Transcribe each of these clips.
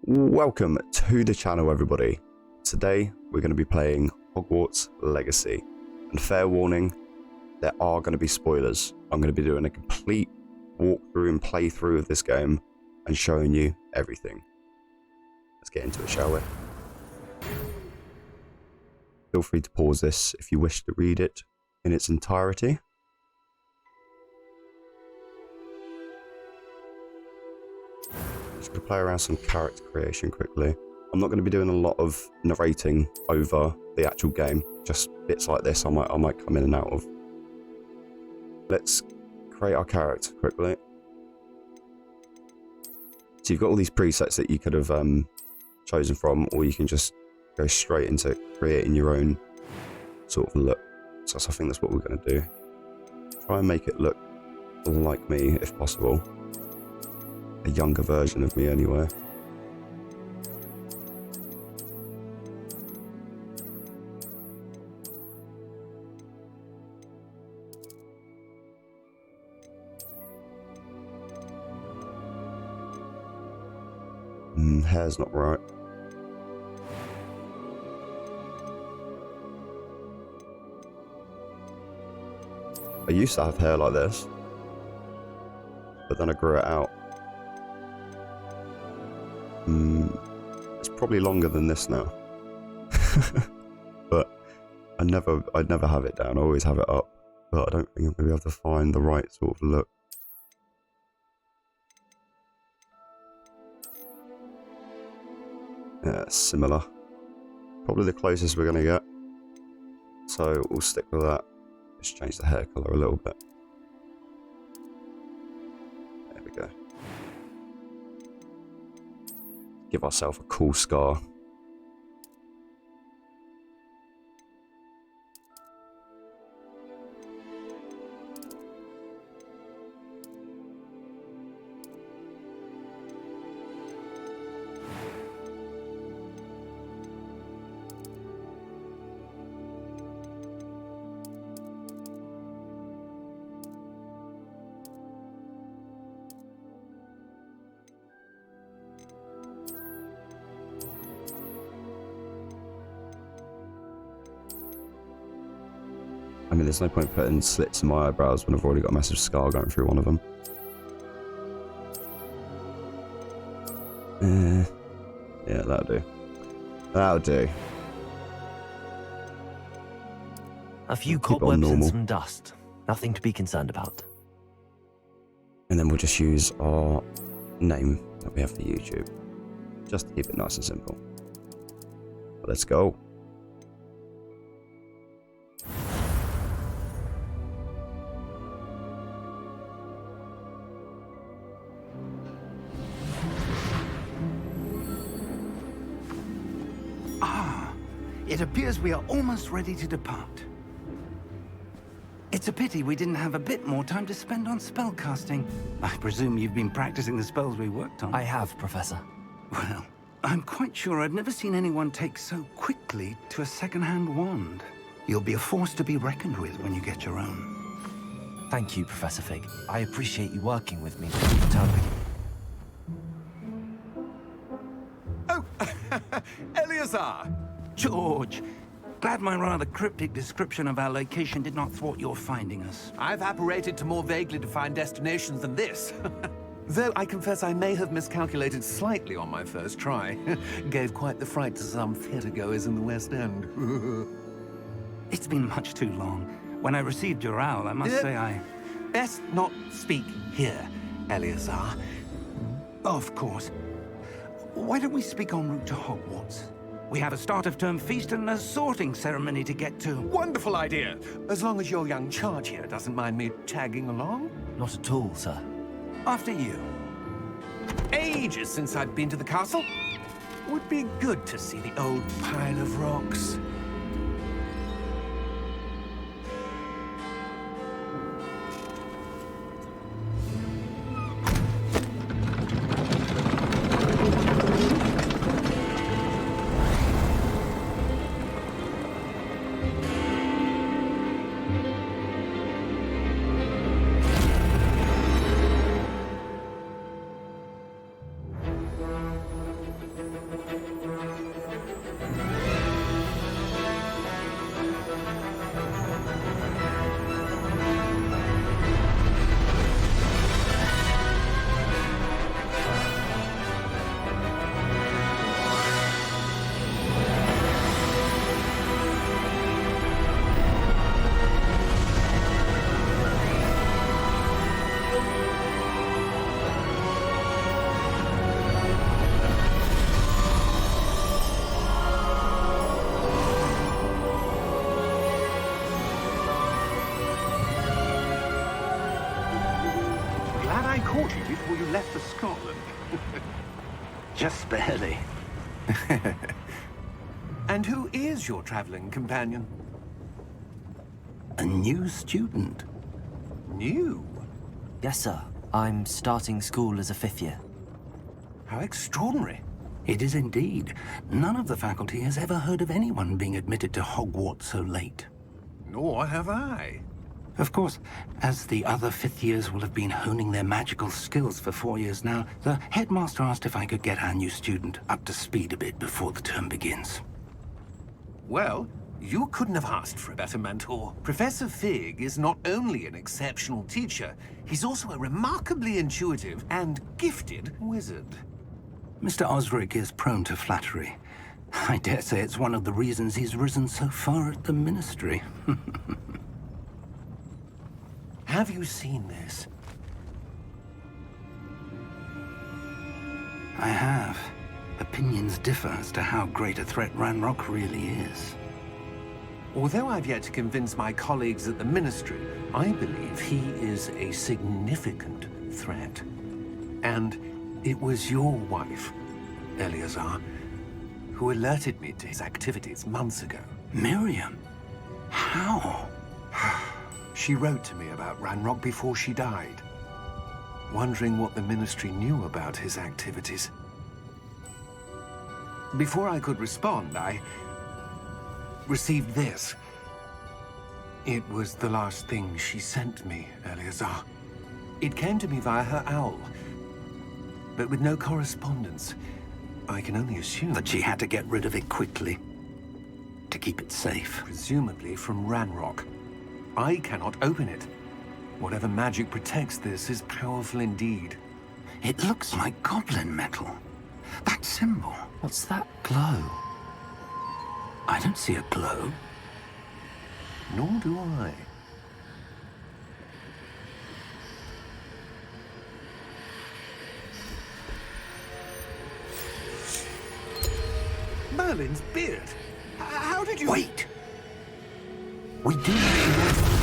Welcome to the channel, everybody. Today we're going to be playing Hogwarts Legacy, and fair warning, there are going to be spoilers. I'm going to be doing a complete walkthrough and playthrough of this game and showing you everything. Let's get into it, shall we? Feel free to pause this if you wish to read it in its entirety. Just going to play around some character creation quickly. I'm not going to be doing a lot of narrating over the actual game, just bits like this I might come in and out of. Let's create our character quickly. So you've got all these presets that you could have chosen from, or you can just go straight into creating your own sort of look. So I think that's what we're going to do. Try and make it look like me if possible. A younger version of me anyway. Hair's not right. I used to have hair like this, but then I grew it out. It's probably longer than this now. But I'd never have it down. I always have it up, but I don't think I'm going to be able to find the right sort of look. Yeah, similar. Probably the closest we're going to get. So we'll stick with that. Just change the hair colour a little bit. There we go. Give ourselves a cool scar. I mean, there's no point putting slits in my eyebrows when I've already got a massive scar going through one of them. Yeah, that'll do. That'll do. A few cobwebs and some dust. Nothing to be concerned about. And then we'll just use our name that we have for YouTube. Just to keep it nice and simple. Let's go. It appears we are almost ready to depart. It's a pity we didn't have a bit more time to spend on spellcasting. I presume you've been practicing the spells we worked on. I have, Professor. Well, I'm quite sure I've never seen anyone take so quickly to a second-hand wand. You'll be a force to be reckoned with when you get your own. Thank you, Professor Fig. I appreciate you working with me to determine. Oh, Eleazar! George, glad my rather cryptic description of our location did not thwart your finding us. I've apparated to more vaguely defined destinations than this. Though I confess I may have miscalculated slightly on my first try. Gave quite the fright to some theatre-goers in the West End. It's been much too long. When I received your owl, I must say I... Best not speak here, Eleazar. Of course. Why don't we speak en route to Hogwarts? We have a start-of-term feast and a sorting ceremony to get to. Wonderful idea! As long as your young charge here doesn't mind me tagging along. Not at all, sir. After you. Ages since I'd been to the castle. Would be good to see the old pile of rocks. to Scotland. Just barely. And who is your traveling companion? A new student. New? Yes, sir. I'm starting school as a 5th year. How extraordinary. It is indeed. None of the faculty has ever heard of anyone being admitted to Hogwarts so late. Nor have I. Of course, as the other 5th years will have been honing their magical skills for 4 years now, the headmaster asked if I could get our new student up to speed a bit before the term begins. Well, you couldn't have asked for a better mentor. Professor Fig is not only an exceptional teacher, he's also a remarkably intuitive and gifted wizard. Mr. Osric is prone to flattery. I dare say it's one of the reasons he's risen so far at the Ministry. Have you seen this? I have. Opinions differ as to how great a threat Ranrock really is. Although I've yet to convince my colleagues at the Ministry, I believe he is a significant threat. And it was your wife, Eleazar, who alerted me to his activities months ago. Miriam? How? She wrote to me about Ranrock before she died, wondering what the Ministry knew about his activities. Before I could respond, I received this. It was the last thing she sent me, Eleazar. It came to me via her owl, but with no correspondence. I can only assume That she had to get rid of it quickly, to keep it safe. presumably from Ranrock. I cannot open it. Whatever magic protects this is powerful indeed. It looks like goblin metal. That symbol. What's that glow? I don't see a glow. Nor do I. Merlin's beard. How did you... Wait! We do have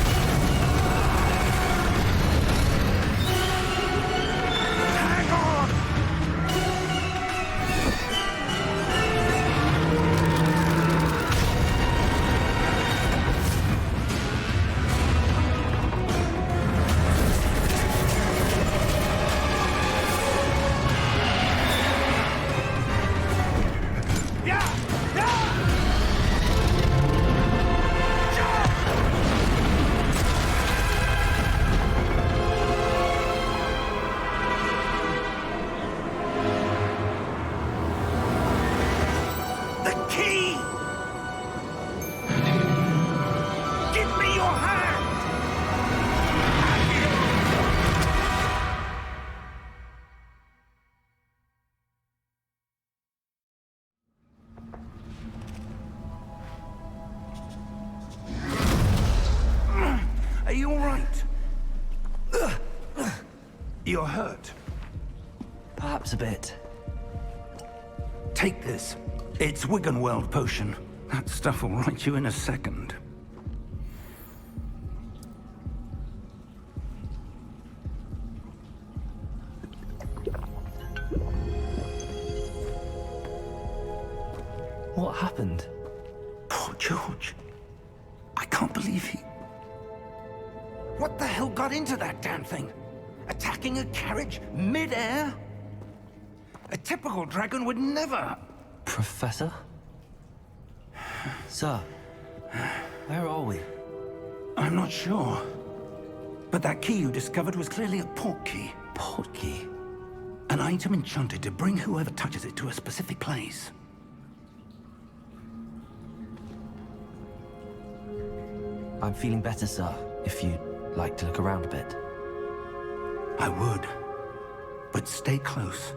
Hang on! Are you all right? You're hurt. Perhaps a bit. Take this. It's Wiggenweld potion. That stuff will right you in a second. What happened? Poor George. I can't believe he... What the hell got into that damn thing? Attacking a carriage mid-air? A typical dragon would never... Professor? Sir, where are we? I'm not sure. But that key you discovered was clearly a port key. Port key? An item enchanted to bring whoever touches it to a specific place. I'm feeling better, sir, if you'd like to look around a bit. I would. But stay close.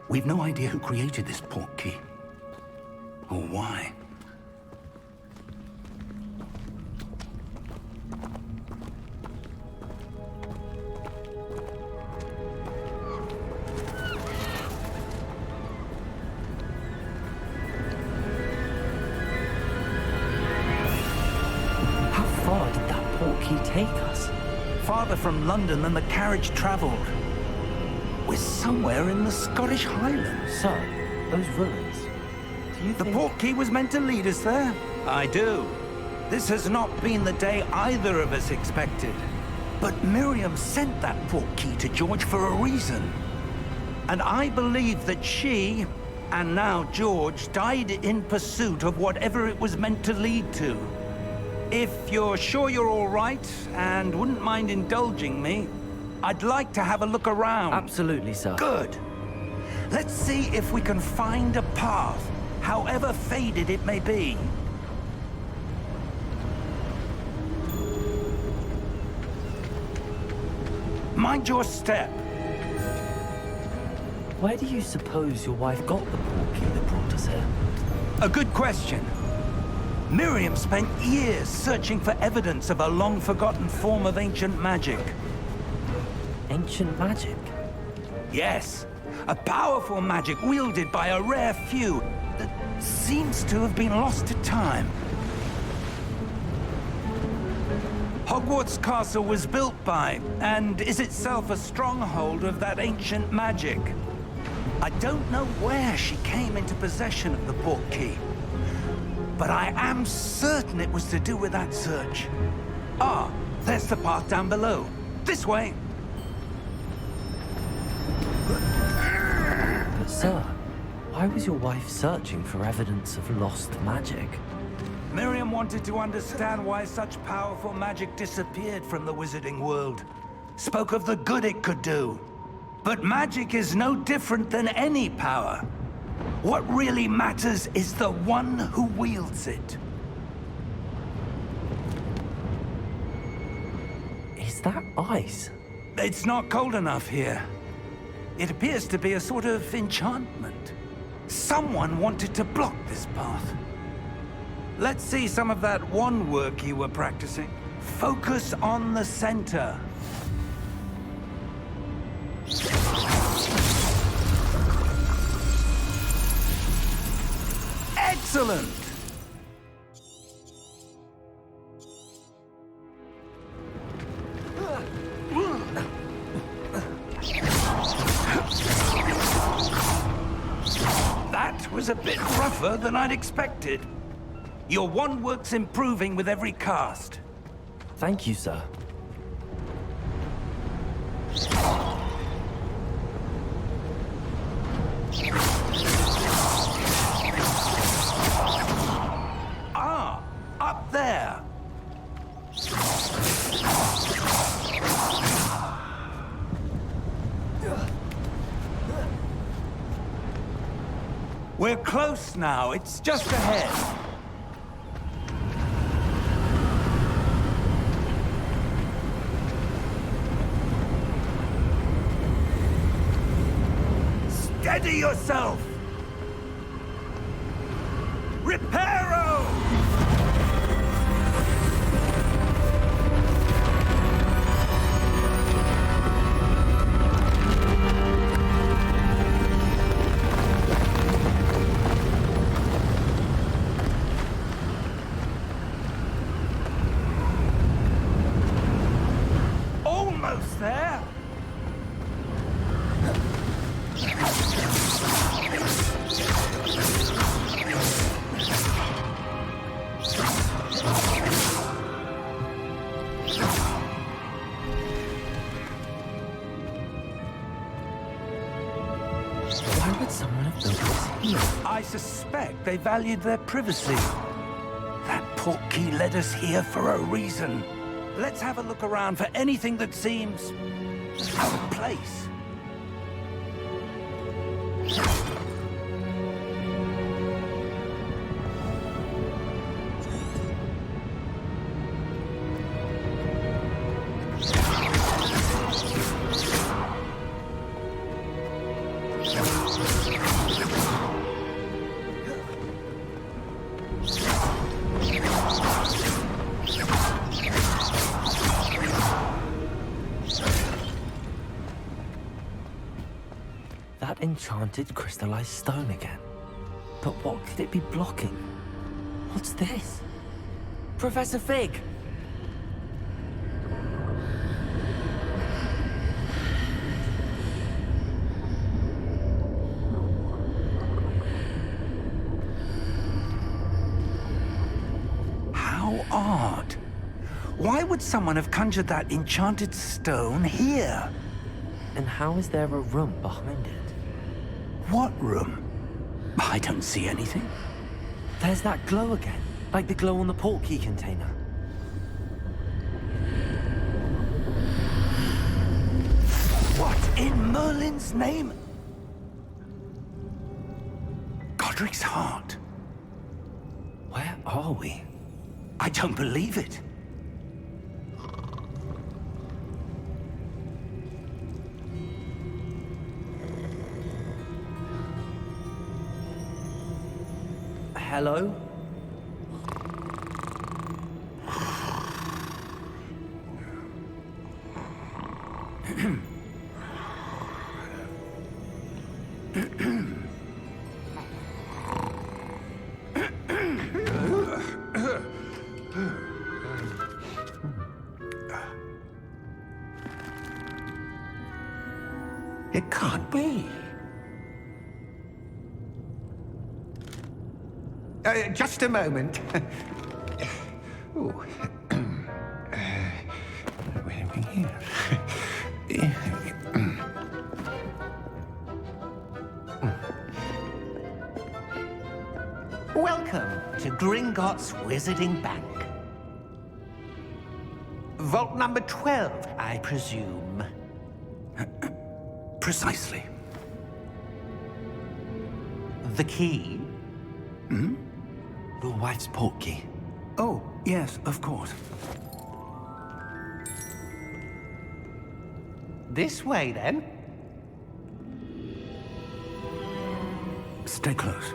We've no idea who created this port key. Or why. How far did that port key take us? Farther from London than the carriage traveled. We're somewhere in the Scottish Highlands. Sir, those ruins. Do you The think... portkey was meant to lead us there? I do. This has not been the day either of us expected. But Miriam sent that portkey to George for a reason. And I believe that she, and now George, died in pursuit of whatever it was meant to lead to. If you're sure you're all right, and wouldn't mind indulging me, I'd like to have a look around. Absolutely, sir. Good. Let's see if we can find a path, however faded it may be. Mind your step. Where do you suppose your wife got the portkey that brought us here? A good question. Miriam spent years searching for evidence of a long-forgotten form of ancient magic. Ancient magic? Yes, a powerful magic wielded by a rare few that seems to have been lost to time. Hogwarts Castle was built by, and is itself a stronghold of that ancient magic. I don't know where she came into possession of the portkey, but I am certain it was to do with that search. Ah, there's the path down below. This way. But sir, why was your wife searching for evidence of lost magic? Miriam wanted to understand why such powerful magic disappeared from the wizarding world. Spoke of the good it could do. But magic is no different than any power. What really matters is the one who wields it. Is that ice? It's not cold enough here. It appears to be a sort of enchantment. Someone wanted to block this path. Let's see some of that wand work you were practicing. Focus on the center. Excellent! That was a bit rougher than I'd expected. Your wand work's improving with every cast. Thank you, sir. Ah, up there. We're close now. It's just ahead. Steady yourself! Reparo! Almost there! Why would someone have built this here? I suspect they valued their privacy. That portkey led us here for a reason. Let's have a look around for anything that seems out of place. That enchanted crystallized stone again. But what could it be blocking? What's this? Professor Fig! odd. Why would someone have conjured that enchanted stone here? And how is there a room behind it? What room? I don't see anything. There's that glow again, like the glow on the portkey container. What in Merlin's name? Godric's heart. Where are we? I don't believe it. Hello? It can't be. Just a moment. Ooh. Where are we here? Welcome to Gringotts Wizarding Bank. Vault number 12, I presume. Precisely. The key? Your wife's portkey. Oh, yes, of course. This way, then. Stay close.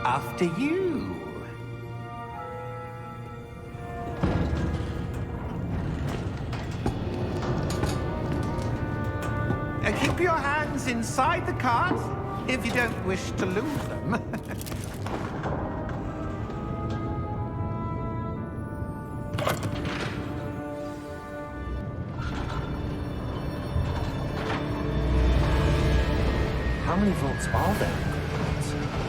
After you. Keep your hands inside the cart if you don't wish to lose them. How many vaults are there?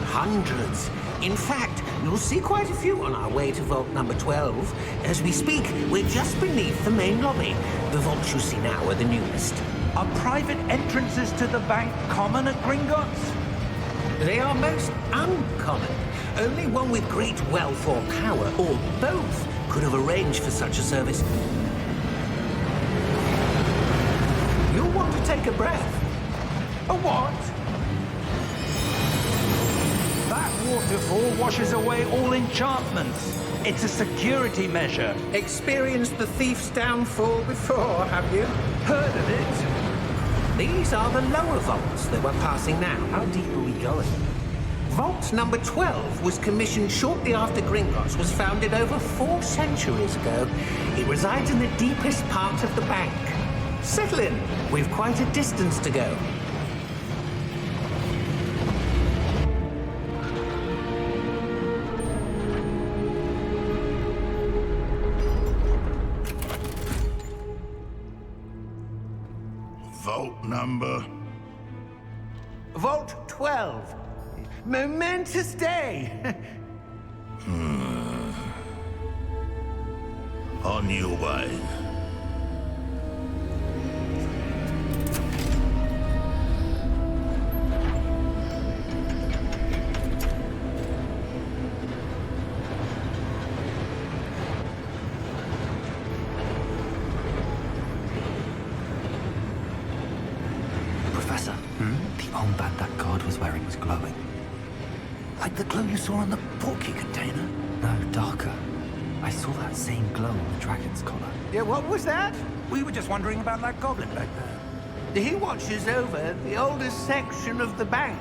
Hundreds. In fact, you'll see quite a few on our way to vault number 12. As we speak, we're just beneath the main lobby. The vaults you see now are the newest. Are private entrances to the bank common at Gringotts? They are most uncommon. Only one with great wealth or power, or both, could have arranged for such a service. You'll want to take a breath. A what? That waterfall washes away all enchantments. It's a security measure. Experienced the thief's downfall before, have you? Heard of it? These are the lower vaults that we're passing now. How deep are we going? Vault number 12 was commissioned shortly after Gringotts was founded over 4 centuries ago. It resides in the deepest part of the bank. Settle in. We've quite a distance to go. Vault number? Vault 12. Momentous day. On your way. Professor, the armband that guard was wearing was glowing. Like the glow you saw on the portkey container? No, darker. I saw that same glow on the dragon's collar. Yeah, what was that? We were just wondering about that goblin back there. He watches over the oldest section of the bank.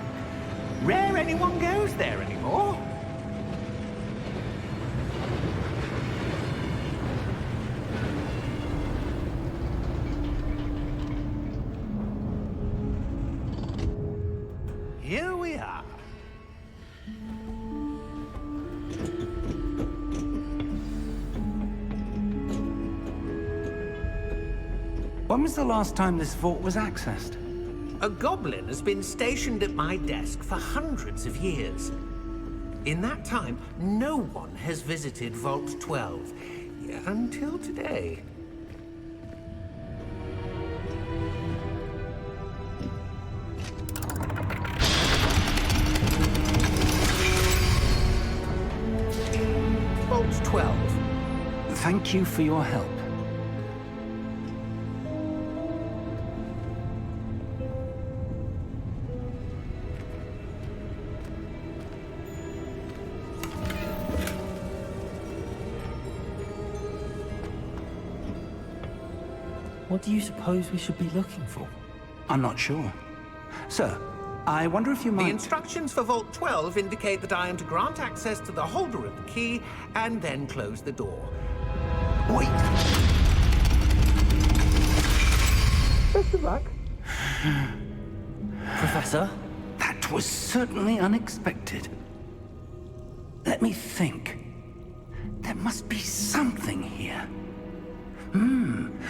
Rare anyone goes there anymore. Here we are. When was the last time this vault was accessed? A goblin has been stationed at my desk for hundreds of years. In that time, no one has visited Vault 12. Until today. Vault 12. Thank you for your help. What do you suppose we should be looking for? I'm not sure. Sir, I wonder if you The might... instructions for Vault 12 indicate that I am to grant access to the holder of the key and then close the door. Wait! Best of luck. Professor? That was certainly unexpected. Let me think. There must be something here.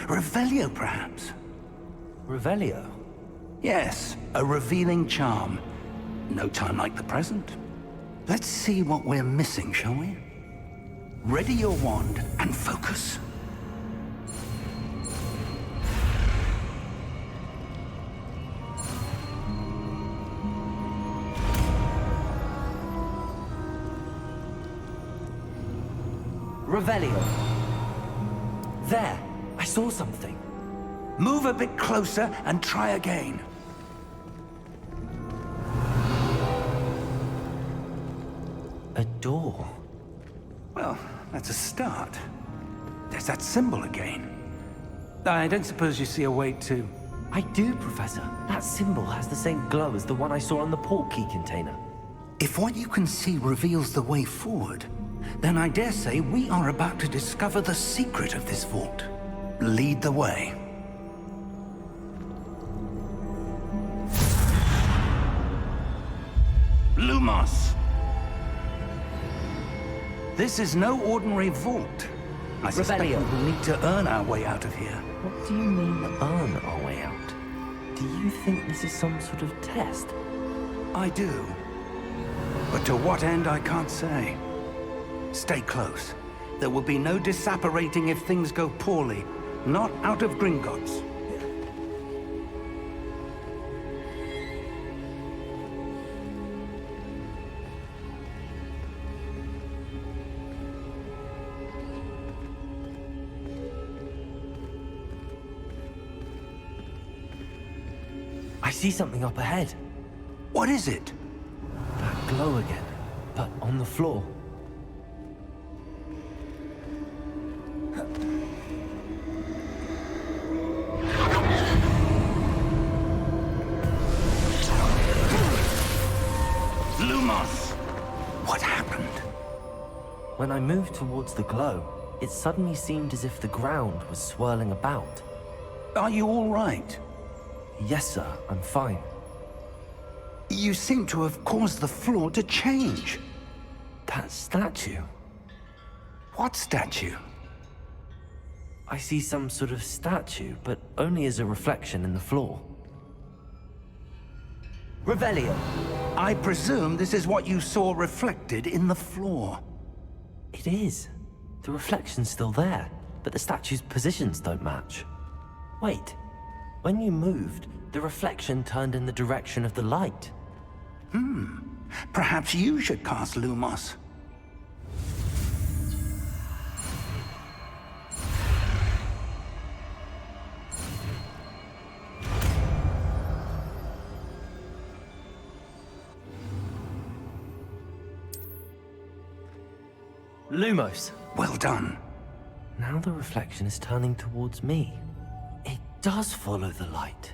Revelio, perhaps? Revelio? Yes, a revealing charm. No time like the present. Let's see what we're missing, shall we? Ready your wand and focus. Revelio. There, I saw something. Move a bit closer and try again. A door. Well, that's a start. There's that symbol again. I don't suppose you see a way to... I do, Professor. That symbol has the same glow as the one I saw on the port key container. If what you can see reveals the way forward, then I dare say we are about to discover the secret of this vault. Lead the way. Lumos! This is no ordinary vault. I suspect we Revelio. will need to earn our way out of here. What do you mean, earn our way out? Do you think this is some sort of test? I do. But to what end, I can't say. Stay close. There will be no disapparating if things go poorly. Not out of Gringotts. I see something up ahead. What is it? That glow again, but on the floor. Lumos! What happened? When I moved towards the glow, it suddenly seemed as if the ground was swirling about. Are you all right? Yes, sir, I'm fine. You seem to have caused the floor to change. That statue. What statue? I see some sort of statue, but only as a reflection in the floor. Revelio. I presume this is what you saw reflected in the floor. It is. The reflection's still there, but the statue's positions don't match. Wait. When you moved, the reflection turned in the direction of the light. Perhaps you should cast Lumos. Lumos. Well done. Now the reflection is turning towards me. It does follow the light.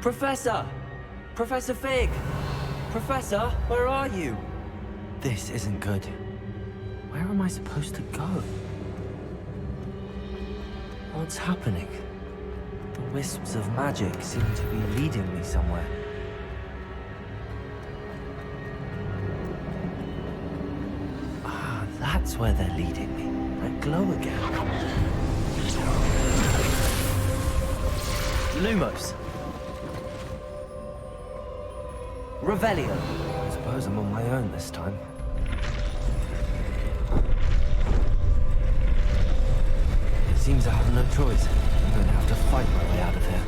Professor! Professor Fig! Professor, where are you? This isn't good. Where am I supposed to go? What's happening? The wisps of magic seem to be leading me somewhere. Ah, that's where they're leading me. That glow again. Lumos. Revelio. I suppose I'm on my own this time. It seems I have no choice. I'm going to have to fight my way out of here.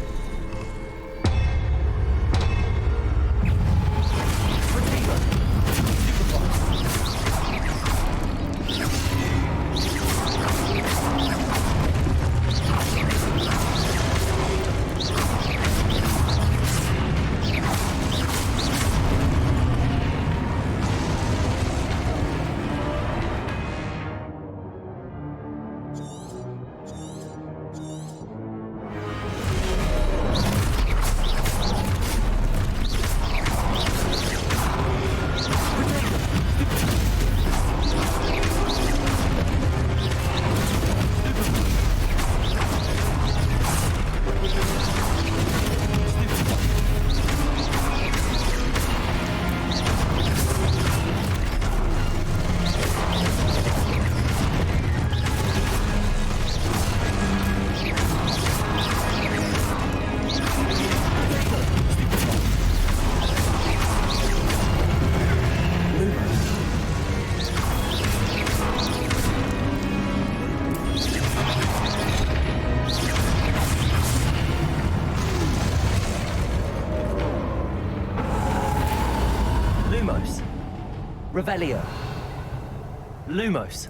Revelio. Lumos.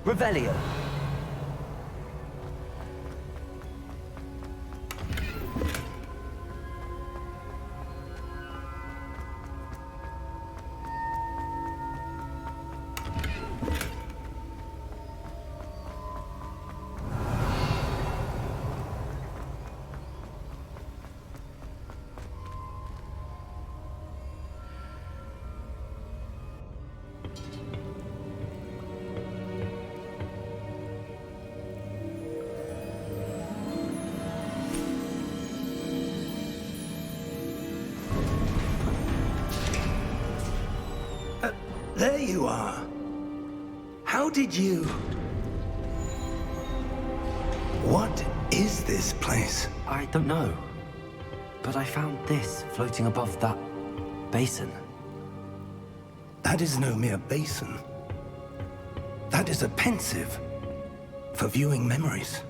Revelio. There you are. How did you... What is this place? I don't know. But I found this floating above that basin. That is no mere basin. That is a pensive for viewing memories.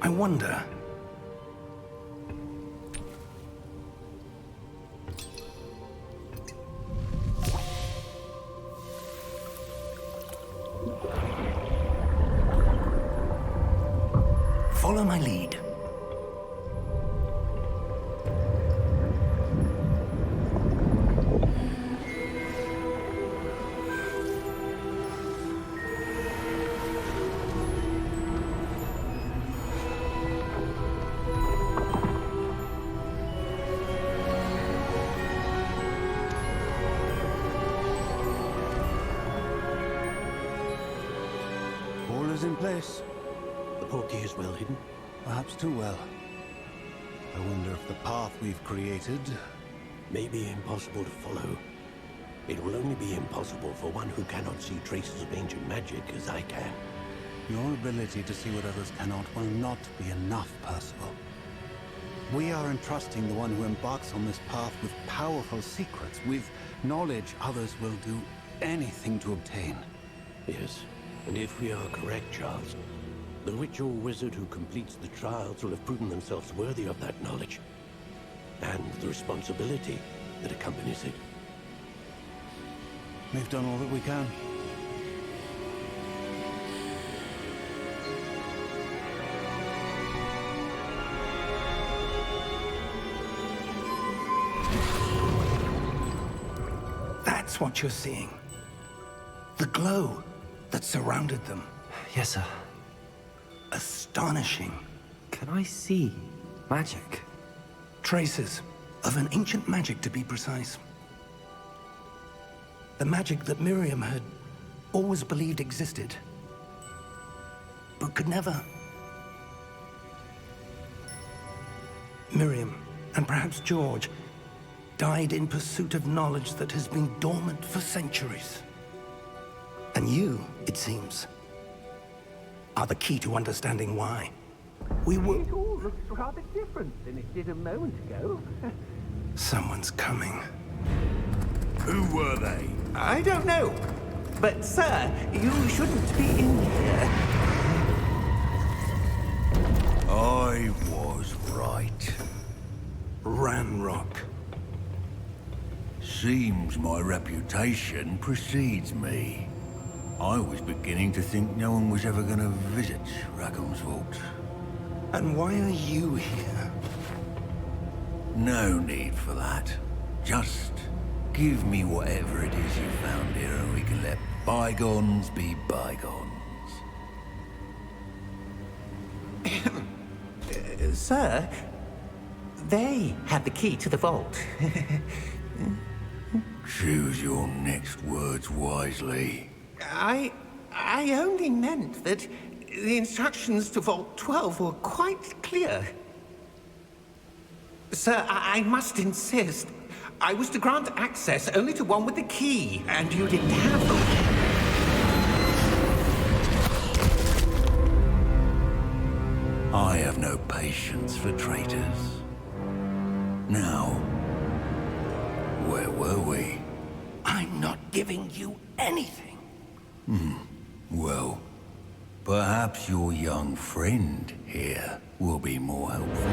I wonder... Follow my lead. All is in place. The portkey is well hidden. Perhaps too well. I wonder if the path we've created... May be impossible to follow. It will only be impossible for one who cannot see traces of ancient magic as I can. Your ability to see what others cannot will not be enough, Percival. We are entrusting the one who embarks on this path with powerful secrets, with knowledge others will do anything to obtain. Yes, and if we are correct, Charles, the witch or wizard who completes the trials will have proven themselves worthy of that knowledge, and the responsibility that accompanies it. We've done all that we can. That's what you're seeing. The glow that surrounded them. Yes, sir. Astonishing. Can I see magic? Traces of an ancient magic, to be precise. The magic that Miriam had always believed existed, but could never. Miriam, and perhaps George, died in pursuit of knowledge that has been dormant for centuries. And you, it seems, are the key to understanding why. We will... It all looks rather different than it did a moment ago. Someone's coming. Who were they? I don't know. But, sir, you shouldn't be in here. I was right. Ranrock. Seems my reputation precedes me. I was beginning to think no one was ever going to visit Rackham's vault. And why are you here? No need for that. Just give me whatever it is you found here and we can let bygones be bygones. Sir, they had the key to the vault. Choose your next words wisely. I only meant that the instructions to Vault 12 were quite clear. Sir, I must insist. I was to grant access only to one with the key, and you didn't have them. I have no patience for traitors. Now, where were we? I'm not giving you anything. Well, perhaps your young friend here will be more helpful.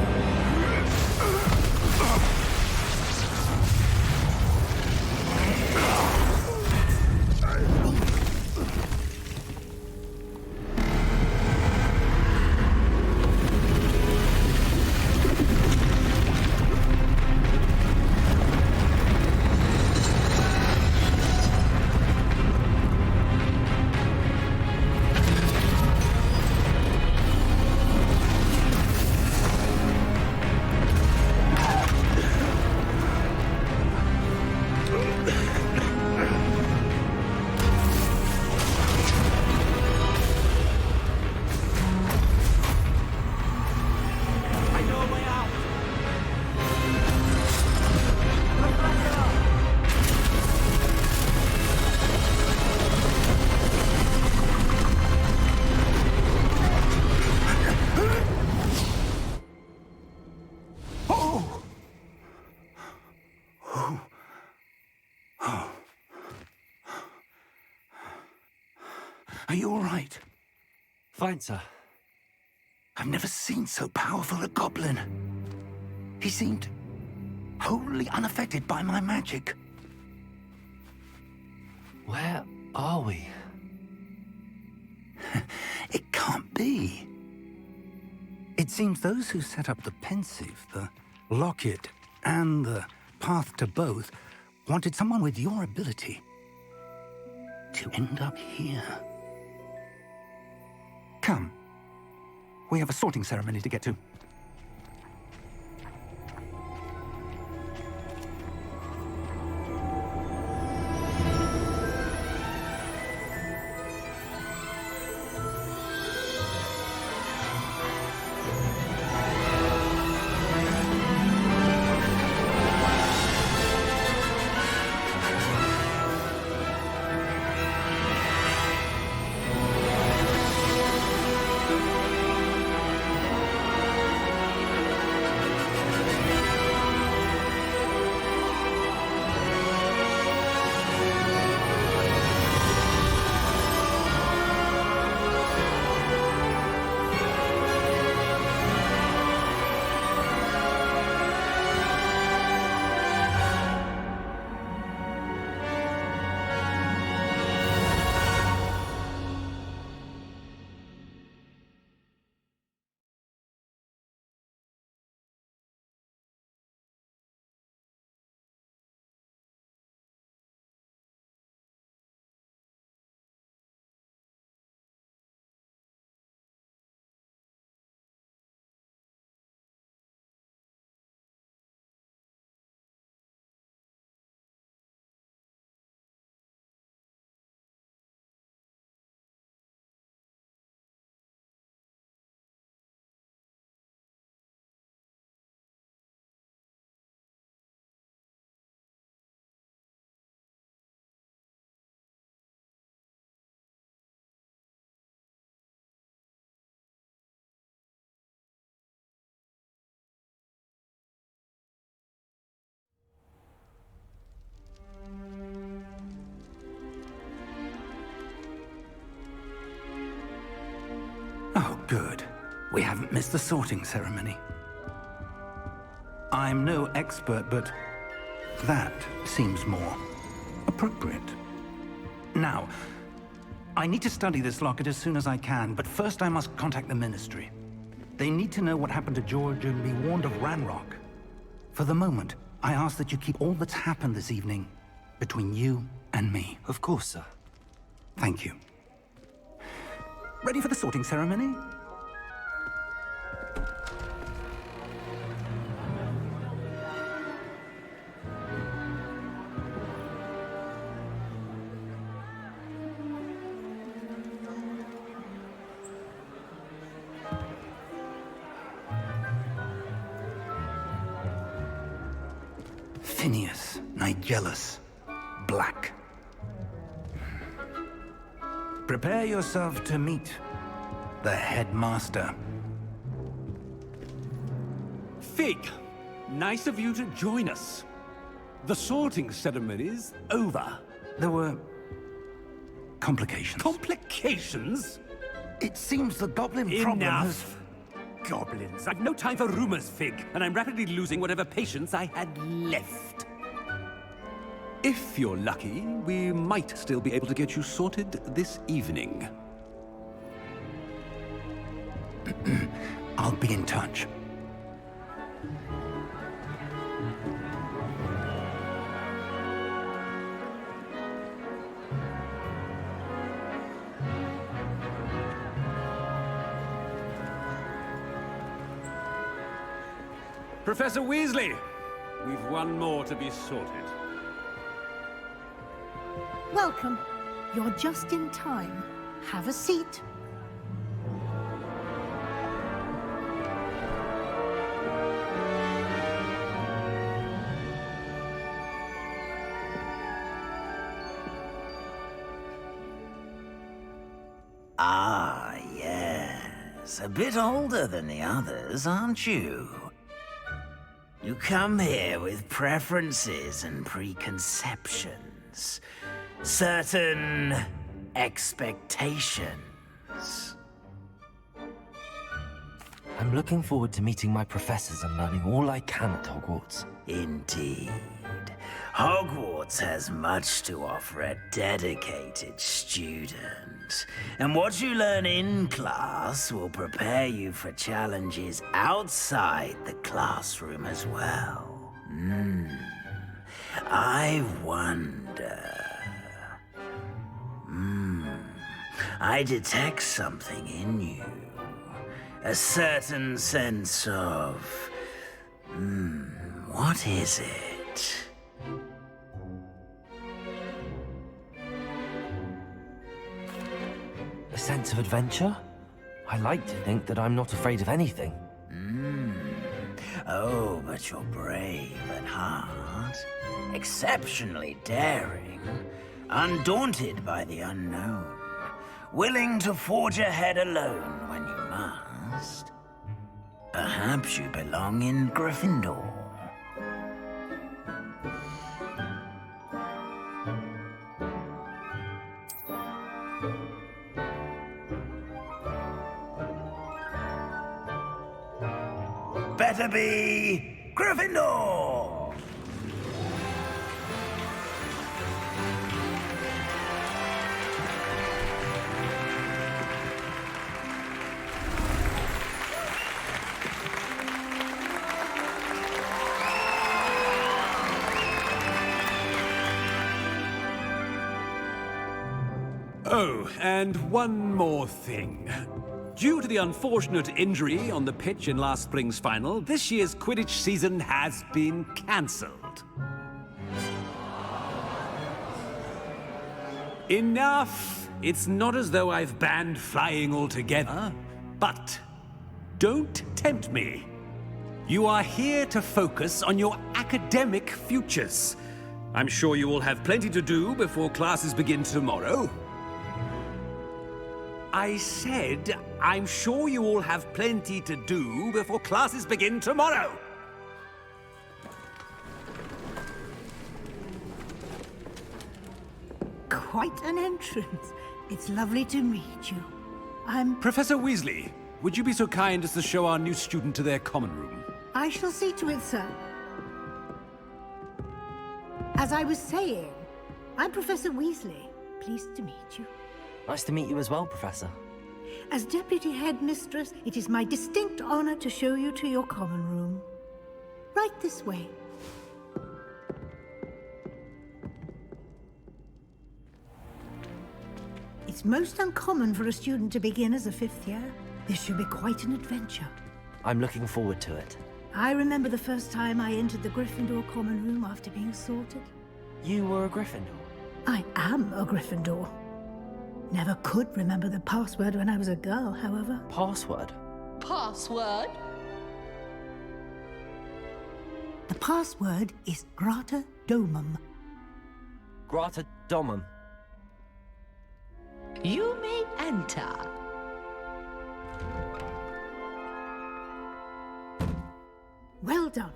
Are you all right? Fine, sir. I've never seen so powerful a goblin. He seemed wholly unaffected by my magic. Where are we? It can't be. It seems those who set up the pensive, the locket, and the path to both wanted someone with your ability to end up here. Come. We have a sorting ceremony to get to. Oh, good. We haven't missed the sorting ceremony. I'm no expert, but that seems more appropriate. Now, I need to study this locket as soon as I can, but first I must contact the Ministry. They need to know what happened to George and be warned of Ranrock. For the moment, I ask that you keep all that's happened this evening between you and me. Of course, sir. Thank you. Ready for the sorting ceremony? Phineas, Nigellus, Black. Prepare yourself to meet the headmaster. Fig, nice of you to join us. The sorting ceremony's over. There were complications. Complications? It seems the goblin problem has... Enough! Goblins. I've no time for rumors, Fig, and I'm rapidly losing whatever patience I had left. If you're lucky, we might still be able to get you sorted this evening. I'll be in touch. Professor Weasley, we've one more to be sorted. Welcome. You're just in time. Have a seat. Ah, yes. A bit older than the others, aren't you? You come here with preferences and preconceptions. Certain expectations. I'm looking forward to meeting my professors and learning all I can at Hogwarts. Indeed. Hogwarts has much to offer a dedicated student. And what you learn in class will prepare you for challenges outside the classroom as well. I wonder... I detect something in you. A certain sense of... what is it? A sense of adventure? I like to think that I'm not afraid of anything. Oh, but you're brave at heart. Exceptionally daring. Undaunted by the unknown. Willing to forge ahead alone when you must. Perhaps you belong in Gryffindor. Better be Gryffindor! Oh, and one more thing. Due to the unfortunate injury on the pitch in last spring's final, this year's Quidditch season has been cancelled. Enough! It's not as though I've banned flying altogether, but don't tempt me. You are here to focus on your academic futures. I'm sure you will have plenty to do before classes begin tomorrow. I said, I'm sure you all have plenty to do before classes begin tomorrow. Quite an entrance. It's lovely to meet you. Professor Weasley, would you be so kind as to show our new student to their common room? I shall see to it, sir. As I was saying, I'm Professor Weasley. Pleased to meet you. Nice to meet you as well, Professor. As Deputy Headmistress, it is my distinct honor to show you to your common room. Right this way. It's most uncommon for a student to begin as a 5th year. This should be quite an adventure. I'm looking forward to it. I remember the first time I entered the Gryffindor common room after being sorted. You were a Gryffindor? I am a Gryffindor. Never could remember the password when I was a girl, however. Password? Password? The password is Grata Domum. Grata Domum. You may enter. Well done.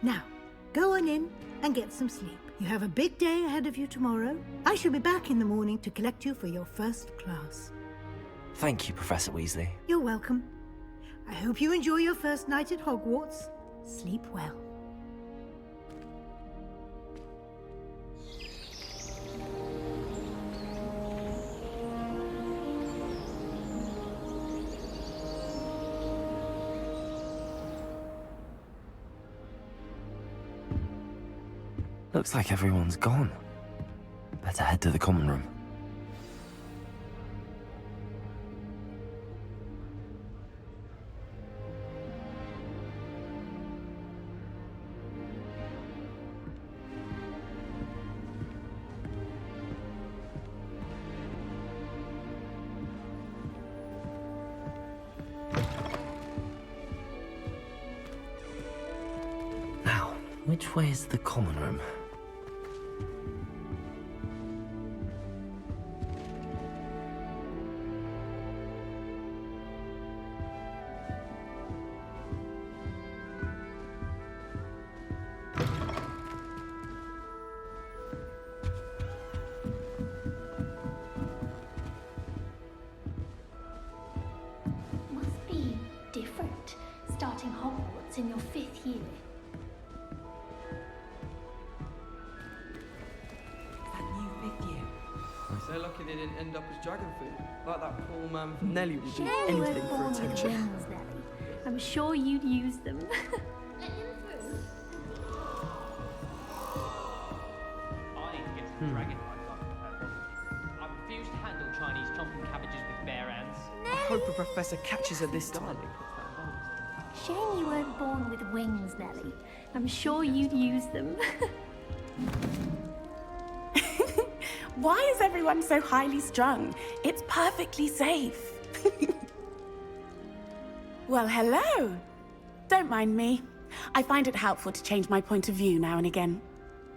Now, go on in and get some sleep. You have a big day ahead of you tomorrow. I shall be back in the morning to collect you for your first class. Thank you, Professor Weasley. You're welcome. I hope you enjoy your first night at Hogwarts. Sleep well. Looks like everyone's gone. Better head to the common room. Now, which way is the common room? Must be different, starting Hogwarts in your 5th year. So lucky they didn't end up as dragon food, like that poor man from Nelly would do anything for attention. Wings, Nelly. I'm sure you'd use them. Let him through. I need to get some dragon bites. I refuse to handle Chinese chomping cabbages with bare hands. I hope a professor catches her this time. Shame you weren't born with wings, Nelly. I'm sure you'd use them. Why is everyone so highly strung? It's perfectly safe. Well, hello. Don't mind me. I find it helpful to change my point of view now and again.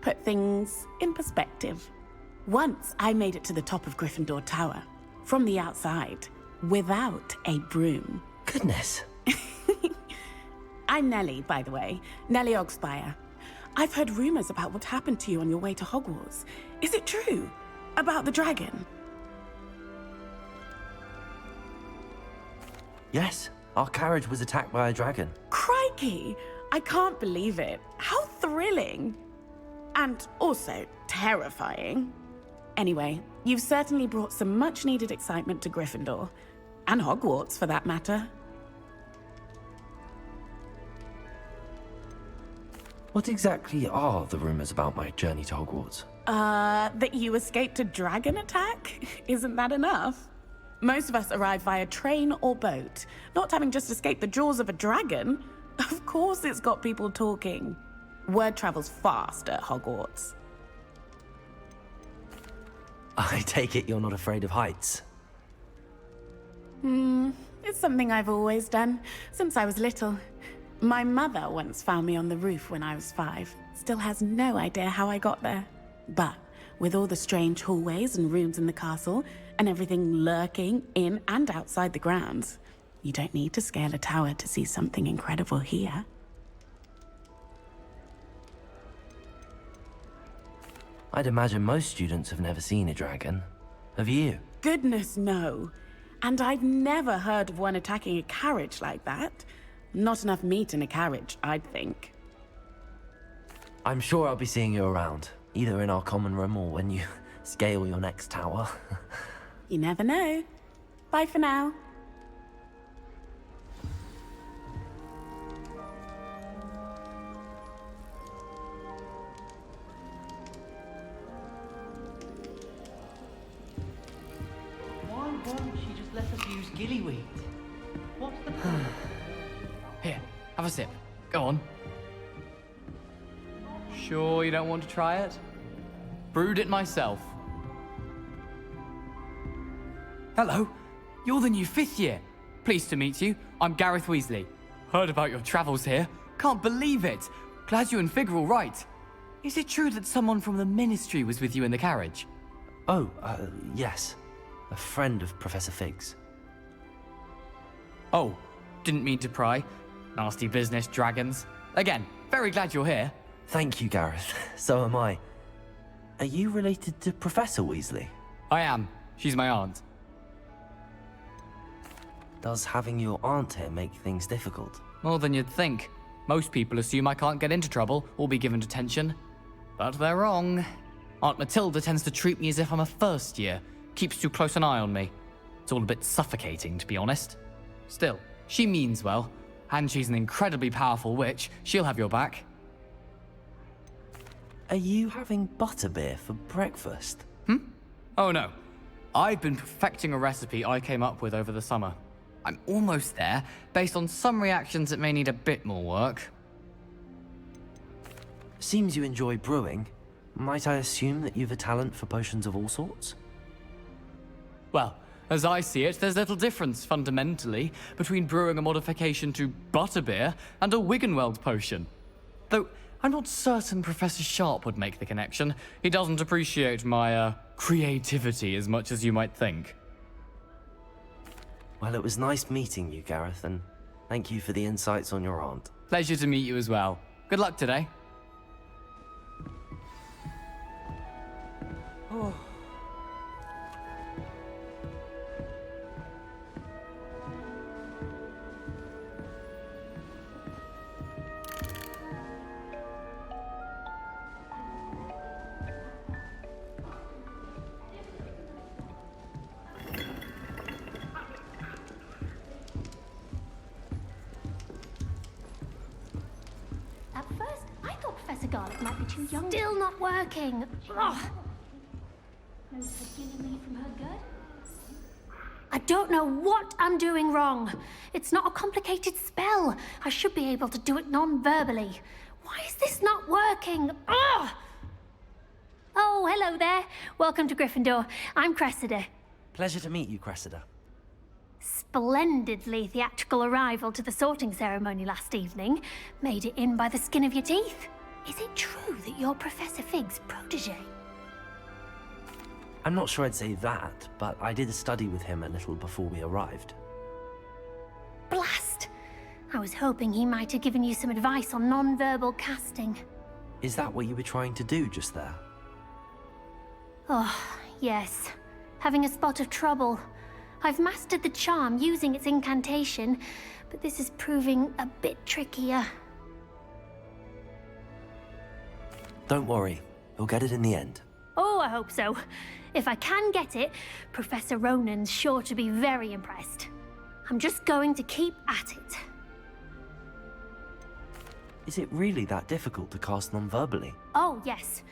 Put things in perspective. Once I made it to the top of Gryffindor Tower, from the outside, without a broom. Goodness. I'm Nellie, by the way. Nellie Ogspire. I've heard rumors about what happened to you on your way to Hogwarts. Is it true? About the dragon? Yes, our carriage was attacked by a dragon. Crikey! I can't believe it. How thrilling! And also terrifying. Anyway, you've certainly brought some much-needed excitement to Gryffindor. And Hogwarts, for that matter. What exactly are the rumors about my journey to Hogwarts? That you escaped a dragon attack? Isn't that enough? Most of us arrive via train or boat, not having just escaped the jaws of a dragon. Of course it's got people talking. Word travels fast at Hogwarts. I take it you're not afraid of heights? It's something I've always done, since I was little. My mother once found me on the roof when I was 5. Still has no idea how I got there. But with all the strange hallways and rooms in the castle, and everything lurking in and outside the grounds, you don't need to scale a tower to see something incredible here. I'd imagine most students have never seen a dragon. Have you? Goodness, no. And I've never heard of one attacking a carriage like that. Not enough meat in a carriage, I'd think. I'm sure I'll be seeing you around, either in our common room or when you scale your next tower. You never know. Bye for now. Why won't she just let us use gillyweed? What's the point? Here, have a sip. Go on. Sure you don't want to try it? Brewed it myself. Hello, you're the new 5th year. Pleased to meet you. I'm Gareth Weasley. Heard about your travels here. Can't believe it. Glad you and Fig are all right. Is it true that someone from the Ministry was with you in the carriage? Oh, yes. A friend of Professor Fig's. Oh, didn't mean to pry. Nasty business, dragons. Again, very glad you're here. Thank you, Gareth. So am I. Are you related to Professor Weasley? I am. She's my aunt. Does having your aunt here make things difficult? More than you'd think. Most people assume I can't get into trouble or be given detention. But they're wrong. Aunt Matilda tends to treat me as if I'm a first year. Keeps too close an eye on me. It's all a bit suffocating, to be honest. Still, she means well. And she's an incredibly powerful witch. She'll have your back. Are you having butterbeer for breakfast? Oh no. I've been perfecting a recipe I came up with over the summer. I'm almost there. Based on some reactions, it may need a bit more work. Seems you enjoy brewing. Might I assume that you've a talent for potions of all sorts? Well, as I see it, there's little difference, fundamentally, between brewing a modification to butterbeer and a Wiggenweld potion. Though, I'm not certain Professor Sharp would make the connection. He doesn't appreciate my, creativity as much as you might think. Well, it was nice meeting you, Gareth, and thank you for the insights on your aunt. Pleasure to meet you as well. Good luck today. Oh. At first, I thought Professor Garlick might be too young. Still not working. Ugh. No gillyweed from her good? I don't know what I'm doing wrong. It's not a complicated spell. I should be able to do it non-verbally. Why is this not working? Ugh! Oh, hello there. Welcome to Gryffindor. I'm Cressida. Pleasure to meet you, Cressida. Splendidly theatrical arrival to the sorting ceremony last evening. Made it in by the skin of your teeth. Is it true that you're Professor Fig's protege? I'm not sure I'd say that, but I did study with him a little before we arrived. Blast! I was hoping he might have given you some advice on non-verbal casting. Is that what you were trying to do just there? Oh, yes. Having a spot of trouble. I've mastered the charm using its incantation, but this is proving a bit trickier. Don't worry, you'll get it in the end. Oh, I hope so. If I can get it, Professor Ronan's sure to be very impressed. I'm just going to keep at it. Is it really that difficult to cast non-verbally? Oh, yes.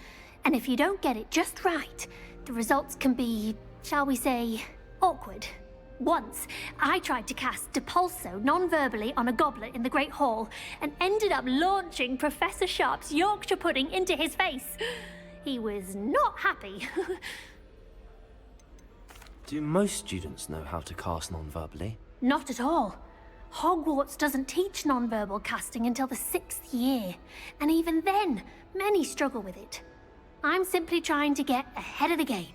And if you don't get it just right, the results can be, shall we say, awkward. Once, I tried to cast Depulso non-verbally on a goblet in the Great Hall and ended up launching Professor Sharp's Yorkshire pudding into his face. He was not happy. Do most students know how to cast non-verbally? Not at all. Hogwarts doesn't teach non-verbal casting until the 6th year, and even then, many struggle with it. I'm simply trying to get ahead of the game.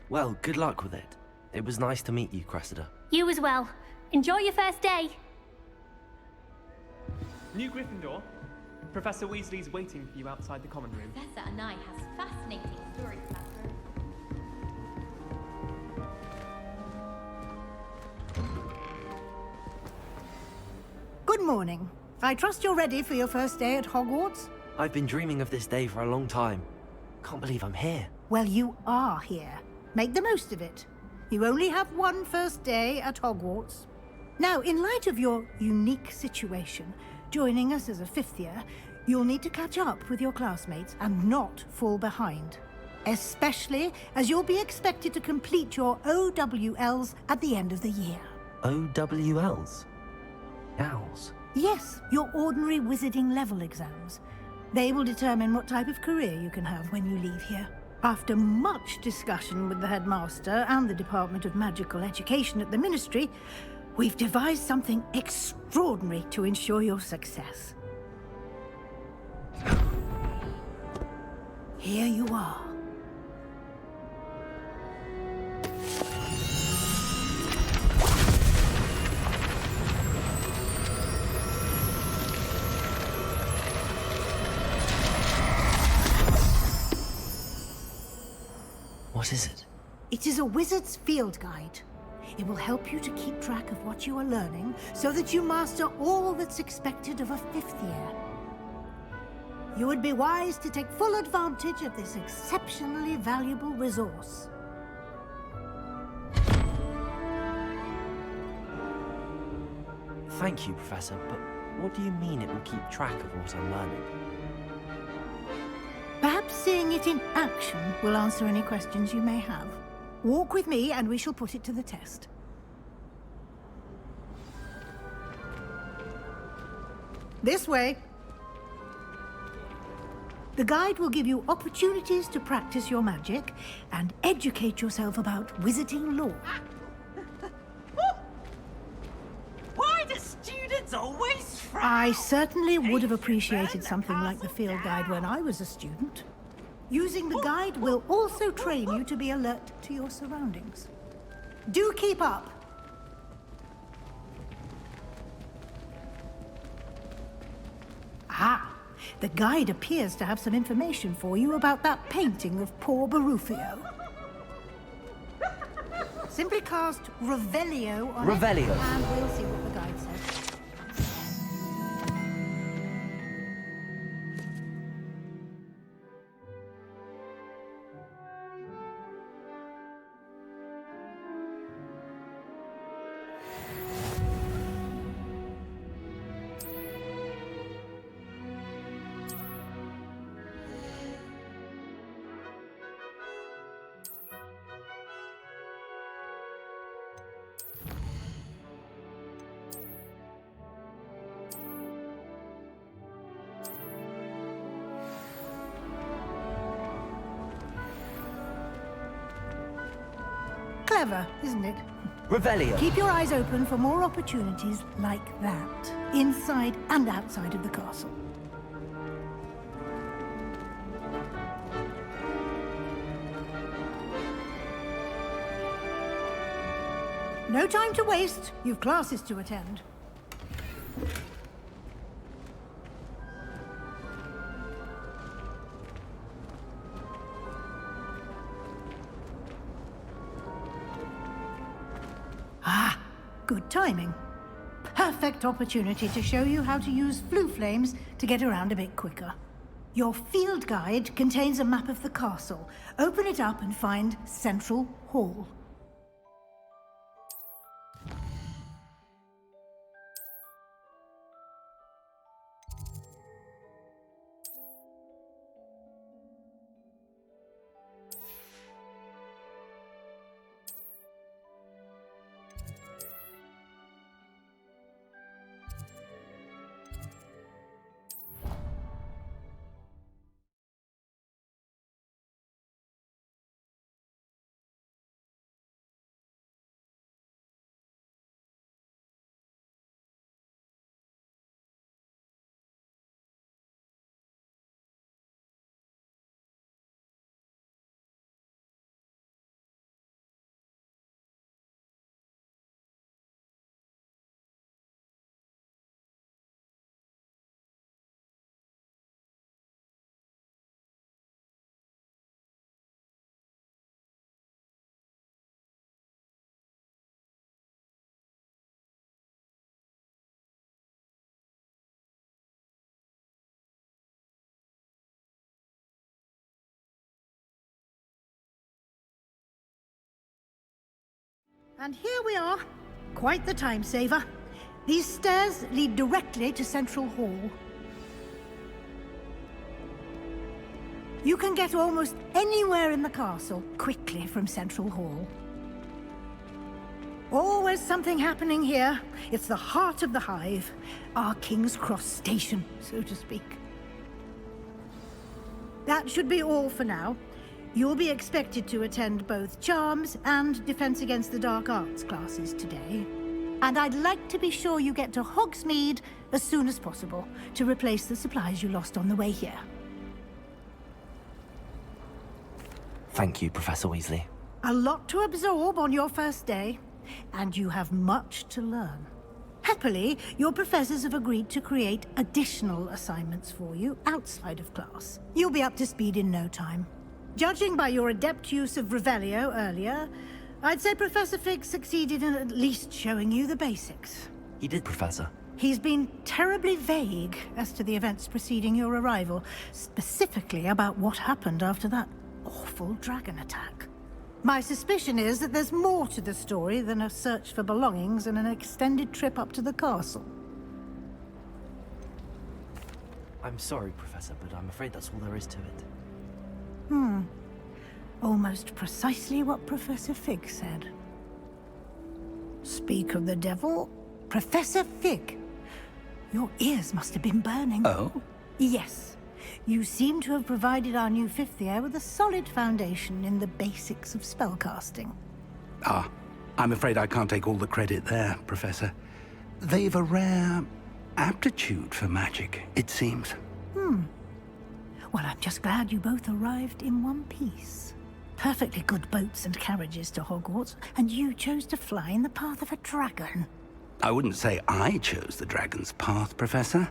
Well, good luck with it. It was nice to meet you, Cressida. You as well. Enjoy your first day. New Gryffindor. Professor Weasley's waiting for you outside the common room. Professor Anai has fascinating stories about her. morning. I trust you're ready for your first day at Hogwarts? I've been dreaming of this day for a long time. Can't believe I'm here. Well, you are here. Make the most of it. You only have one first day at Hogwarts. Now, in light of your unique situation, joining us as a fifth year, you'll need to catch up with your classmates and not fall behind. Especially as you'll be expected to complete your OWLs at the end of the year. OWLs? Owls? Yes, your ordinary wizarding level exams. They will determine what type of career you can have when you leave here. After much discussion with the headmaster and the Department of Magical Education at the Ministry, we've devised something extraordinary to ensure your success. Here you are. What is it? It is a wizard's field guide. It will help you to keep track of what you are learning so that you master all that's expected of a fifth year. You would be wise to take full advantage of this exceptionally valuable resource. Thank you, Professor, but what do you mean it will keep track of what I'm learning? Perhaps seeing it in action will answer any questions you may have. Walk with me and we shall put it to the test. This way. The guide will give you opportunities to practice your magic and educate yourself about wizarding lore. Why do students always frown? I certainly would have appreciated something like the field guide when I was a student. Using the guide will also train you to be alert to your surroundings. Do keep up! Ah, the guide appears to have some information for you about that painting of poor Barufio. Simply cast Revelio on Revelio. it, and we'll see what the guide says. Clever, isn't it? Revelio. Keep your eyes open for more opportunities like that, inside and outside of the castle. No time to waste. You've classes to attend. Ah, good timing. Perfect opportunity to show you how to use flue flames to get around a bit quicker. Your field guide contains a map of the castle. Open it up and find Central Hall. And here we are. Quite the time saver. These stairs lead directly to Central Hall. You can get almost anywhere in the castle quickly from Central Hall. Always something happening here. It's the heart of the hive. Our King's Cross station, so to speak. That should be all for now. You'll be expected to attend both Charms and Defense Against the Dark Arts classes today. And I'd like to be sure you get to Hogsmeade as soon as possible to replace the supplies you lost on the way here. Thank you, Professor Weasley. A lot to absorb on your first day, and you have much to learn. Happily, your professors have agreed to create additional assignments for you outside of class. You'll be up to speed in no time. Judging by your adept use of Revelio earlier, I'd say Professor Fig succeeded in at least showing you the basics. He did, Professor. He's been terribly vague as to the events preceding your arrival, specifically about what happened after that awful dragon attack. My suspicion is that there's more to the story than a search for belongings and an extended trip up to the castle. I'm sorry, Professor, but I'm afraid that's all there is to it. Almost precisely what Professor Fig said. Speak of the devil, Professor Fig. Your ears must have been burning. Oh? Yes. You seem to have provided our new fifth year with a solid foundation in the basics of spellcasting. Ah, I'm afraid I can't take all the credit there, Professor. They've a rare aptitude for magic, it seems. Well, I'm just glad you both arrived in one piece. Perfectly good boats and carriages to Hogwarts, and you chose to fly in the path of a dragon. I wouldn't say I chose the dragon's path, Professor.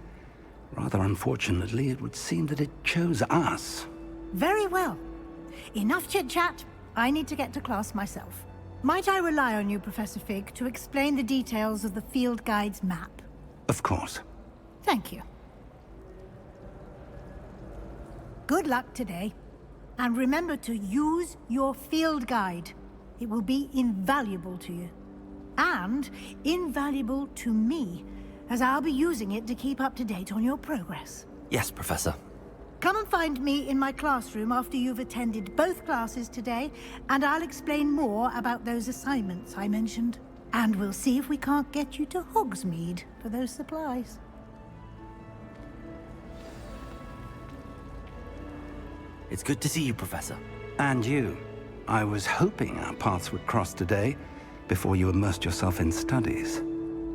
Rather unfortunately, it would seem that it chose us. Very well. Enough chit-chat. I need to get to class myself. Might I rely on you, Professor Fig, to explain the details of the field guide's map? Of course. Thank you. Good luck today. And remember to use your field guide. It will be invaluable to you. And invaluable to me, as I'll be using it to keep up to date on your progress. Yes, Professor. Come and find me in my classroom after you've attended both classes today, and I'll explain more about those assignments I mentioned. And we'll see if we can't get you to Hogsmeade for those supplies. It's good to see you, Professor. And you. I was hoping our paths would cross today, before you immersed yourself in studies.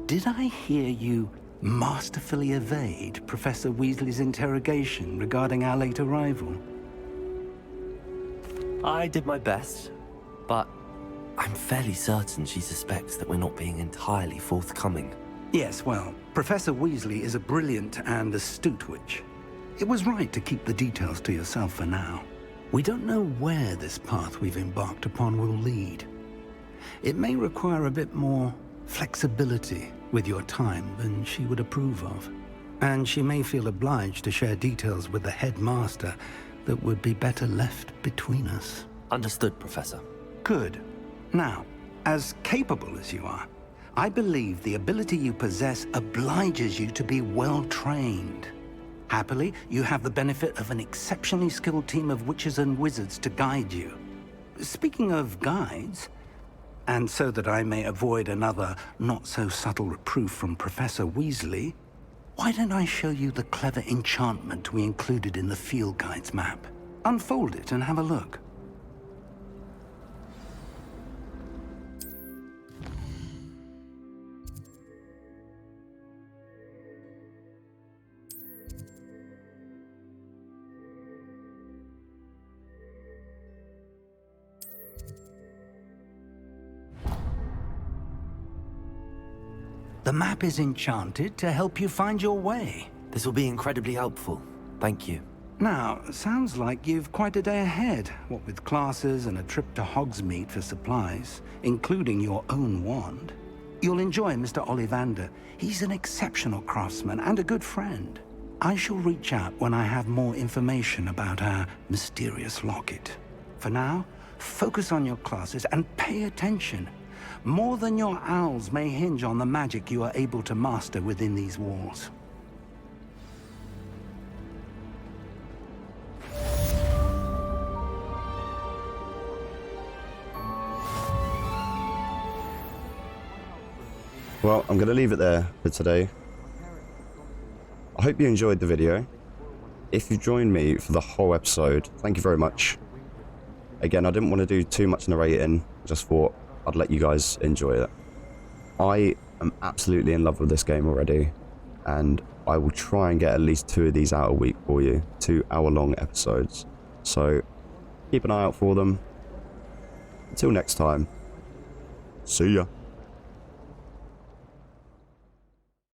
Did I hear you masterfully evade Professor Weasley's interrogation regarding our late arrival? I did my best, but I'm fairly certain she suspects that we're not being entirely forthcoming. Yes, well, Professor Weasley is a brilliant and astute witch. It was right to keep the details to yourself for now. We don't know where this path we've embarked upon will lead. It may require a bit more flexibility with your time than she would approve of. And she may feel obliged to share details with the headmaster that would be better left between us. Understood, Professor. Good. Now, as capable as you are, I believe the ability you possess obliges you to be well trained. Happily, you have the benefit of an exceptionally skilled team of witches and wizards to guide you. Speaking of guides, and so that I may avoid another not-so-subtle reproof from Professor Weasley, why don't I show you the clever enchantment we included in the field guide's map? Unfold it and have a look. The map is enchanted to help you find your way. This will be incredibly helpful. Thank you. Now, sounds like you've quite a day ahead, what with classes and a trip to Hogsmeade for supplies, including your own wand. You'll enjoy Mr. Ollivander. He's an exceptional craftsman and a good friend. I shall reach out when I have more information about our mysterious locket. For now, focus on your classes and pay attention. More than your owls may hinge on the magic you are able to master within these walls. Well, I'm going to leave it there for today. I hope you enjoyed the video. If you joined me for the whole episode, thank you very much. Again, I didn't want to do too much narrating, just thought I'd let you guys enjoy it. I am absolutely in love with this game already, and I will try and get at least 2 of these out a week for you, 2 hour-long episodes. So keep an eye out for them. Until next time, see ya.